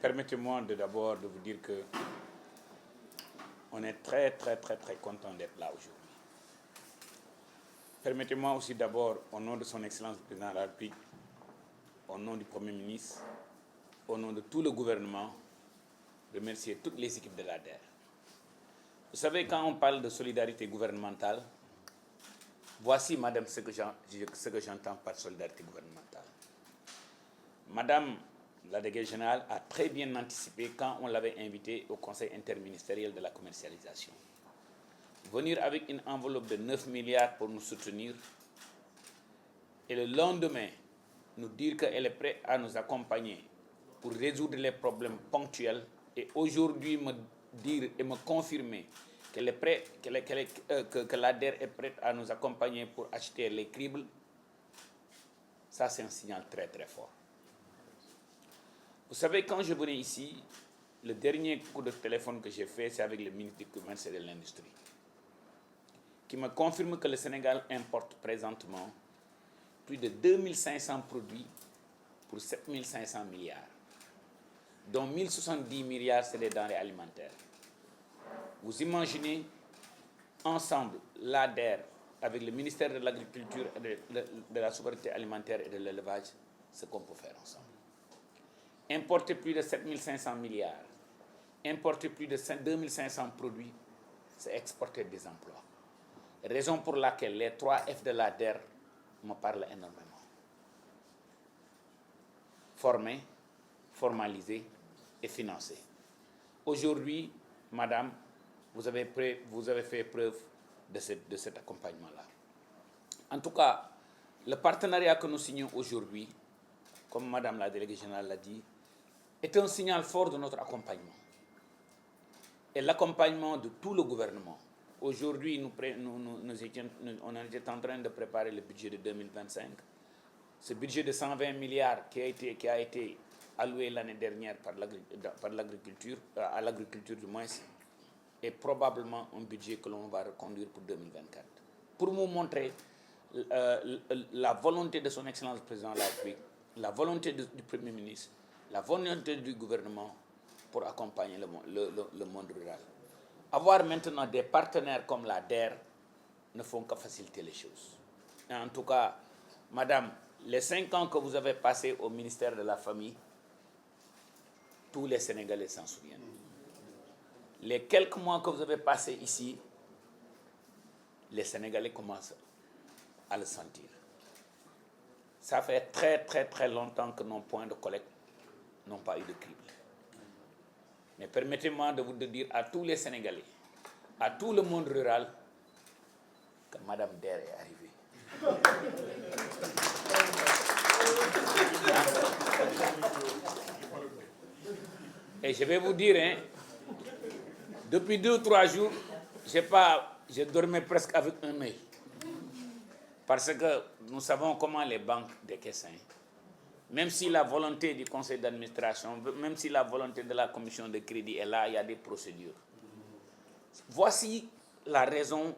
Permettez-moi d'abord de vous dire que on est très content d'être là aujourd'hui. Permettez-moi aussi d'abord, au nom de son Excellence le Président de la République, au nom du Premier ministre, au nom de tout le gouvernement, remercier toutes les équipes de l'ADER. Vous savez, quand on parle de solidarité gouvernementale, voici, madame, ce que j'entends par solidarité gouvernementale. Madame la déléguée générale a très bien anticipé quand on l'avait invité au Conseil interministériel de la commercialisation. Venir avec une enveloppe de 9 milliards pour nous soutenir et le lendemain nous dire qu'elle est prête à nous accompagner pour résoudre les problèmes ponctuels et aujourd'hui me dire et me confirmer que l'ADER est prête à nous accompagner pour acheter les cribles, ça c'est un signal très fort. Vous savez, quand je venais ici, le dernier coup de téléphone que j'ai fait, c'est avec le ministre du Commerce et de l'Industrie, qui me confirme que le Sénégal importe présentement plus de 2500 produits pour 7500 milliards, dont 1070 milliards, c'est des denrées alimentaires. Vous imaginez, ensemble, l'ADER, avec le ministère de l'Agriculture et de la Souveraineté alimentaire et de l'élevage, ce qu'on peut faire ensemble. Importer plus de 7500 milliards, importer plus de 2500 produits, c'est exporter des emplois. Raison pour laquelle les 3 F de l'ADER me parlent énormément. Former, formaliser et financer. Aujourd'hui, madame, vous avez fait preuve de cet accompagnement-là. En tout cas, le partenariat que nous signons aujourd'hui, comme madame la déléguée générale l'a dit, est un signal fort de notre accompagnement et l'accompagnement de tout le gouvernement. Aujourd'hui, on était en train de préparer le budget de 2025. Ce budget de 120 milliards qui a été alloué l'année dernière par l'agriculture, à l'agriculture du moins, est probablement un budget que l'on va reconduire pour 2024. Pour vous montrer la volonté de son Excellence le Président de la République, la volonté du Premier ministre, la volonté du gouvernement pour accompagner le monde rural. Avoir maintenant des partenaires comme la DER ne font que faciliter les choses. Et en tout cas, madame, les 5 ans que vous avez passés au ministère de la Famille, tous les Sénégalais s'en souviennent. Les quelques mois que vous avez passés ici, les Sénégalais commencent à le sentir. Ça fait très longtemps que nos points de collecte n'ont pas eu de crible. Mais permettez-moi de vous dire à tous les Sénégalais, à tout le monde rural, que Madame Der est arrivée. Et je vais vous dire, depuis 2 ou 3 jours, je dormais presque avec un œil. Parce que nous savons comment les banques décaissent. Même si la volonté du conseil d'administration, même si la volonté de la commission de crédit est là, il y a des procédures. Voici la raison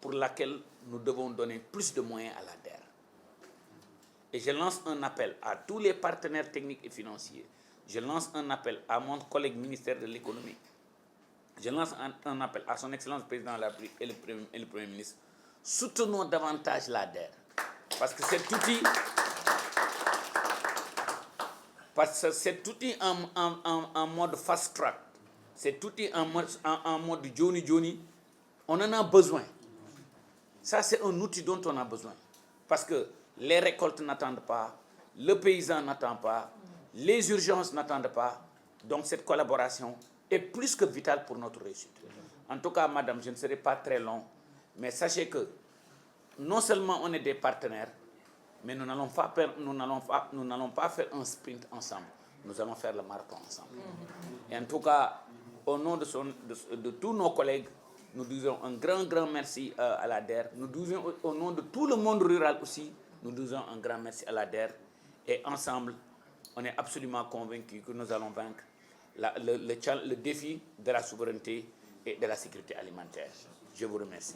pour laquelle nous devons donner plus de moyens à la DER. Et je lance un appel à tous les partenaires techniques et financiers. Je lance un appel à mon collègue ministère de l'économie. Je lance un appel à son Excellence le Président de la République et le Premier ministre. Soutenons davantage la DER. Parce que cet outil en mode fast track, cet outil en mode Johnny, on en a besoin. Ça, c'est un outil dont on a besoin. Parce que les récoltes n'attendent pas, le paysan n'attend pas, les urgences n'attendent pas. Donc cette collaboration est plus que vitale pour notre réussite. En tout cas, madame, je ne serai pas très long, mais sachez que non seulement on est des partenaires, mais nous n'allons pas faire un sprint ensemble. Nous allons faire le marathon ensemble. Et en tout cas, au nom de tous nos collègues, nous disons un grand merci à la DER. Nous disons au nom de tout le monde rural aussi, nous disons un grand merci à la DER. Et ensemble, on est absolument convaincus que nous allons vaincre le défi de la souveraineté et de la sécurité alimentaire. Je vous remercie.